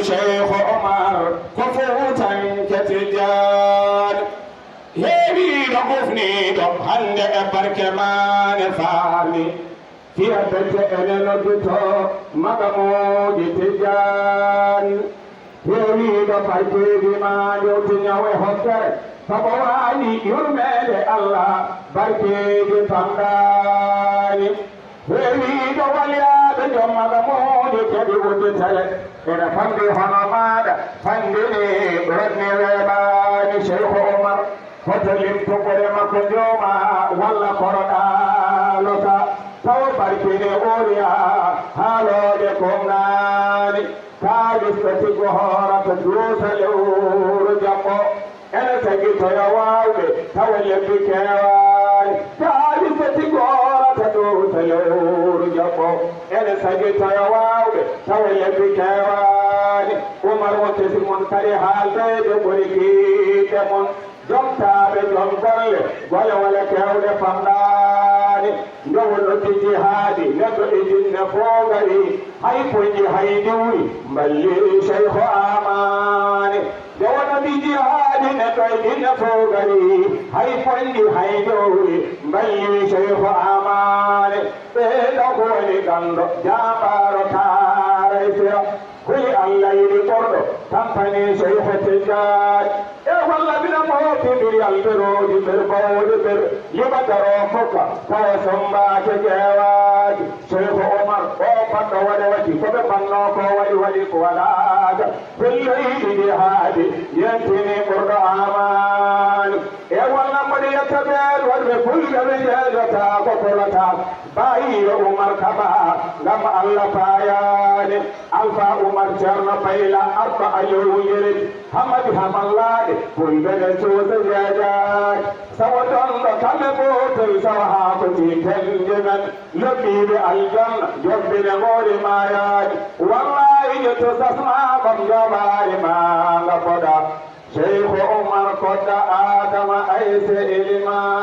Sheikh Omar ko Fuutan Ketijaan heewiiɗo gufniiɗo hannde e barke maane faami fiya bete ene nodduto magamuuji Tijaan heewiiɗo barkeeji ma jowti ñawe hokkere sabo waani yurmeede Allah barkeeji tamɗaani heewiiɗo waliyaaɓe jom magamuuji kadi udditere ene famɗi hono maaɗa fanndini rodni weeɓaani Cheikh Omar hoto limtugore makko jooma walla koroɗaalota taw barkine oriya haalooɓe ko ngaani kaalisto tigo hoorata duusa lewru jammo ene tagi toyo waawɓe tawa lebbi keewaani kaalisto tigo hoorata duusa lewru jammo ene tagi toyo waawɓe tawa lebbi keewaani Umar wontesi mon kadi haaldeede ɓuri kiiɗe mon jomtaaɓe jom golle golle wala kewɗe famɗaani ndowoloddi jihaadi neɗɗo e jinne fof ngari hay poñƴi hay diwri mballi Cheikh Amani ndewonoɗi jihaadi neɗɗo e jinne fof ngari hay poñƴi hay diwri mballi Cheikh Amani ɓeeɗo ko woni ganndo jambaaro taaray sira koye Allah yiɗi ɓorɗo tampani Cheikh Tijaan e walla bina mawtidiri alɓerooji ɓer bawde ɓer liɓataro fokka tawa sombaake ƴeewaaji Cheikh Omar o paɗɗo waɗe waɗi ko ɓe panno ko waɗi ko waɗaaka pelloyiɗi jihaadi yentini ɓurɗo Amani e walla mbaɗi yettaɓeen waɗɓe fulɓe ɓe jeejota ko kolota bayiɗo Umar kaba ngam Allah payaani Alpha Umar Ceerno Bayla Arba Aliou Yeri Hamadi Hamallaɗe fulɓe ɓe cuusa jeejaaki sawo donɗo kamɓe gootel sawa haa ko tiitende men lobbiiɓe aljanna jobbine ngoori maayaani wallahi ƴetto sasmaakam joɓaari maa nga poɗa Cheikh Omar koɗɗa Adama Ayse Elimane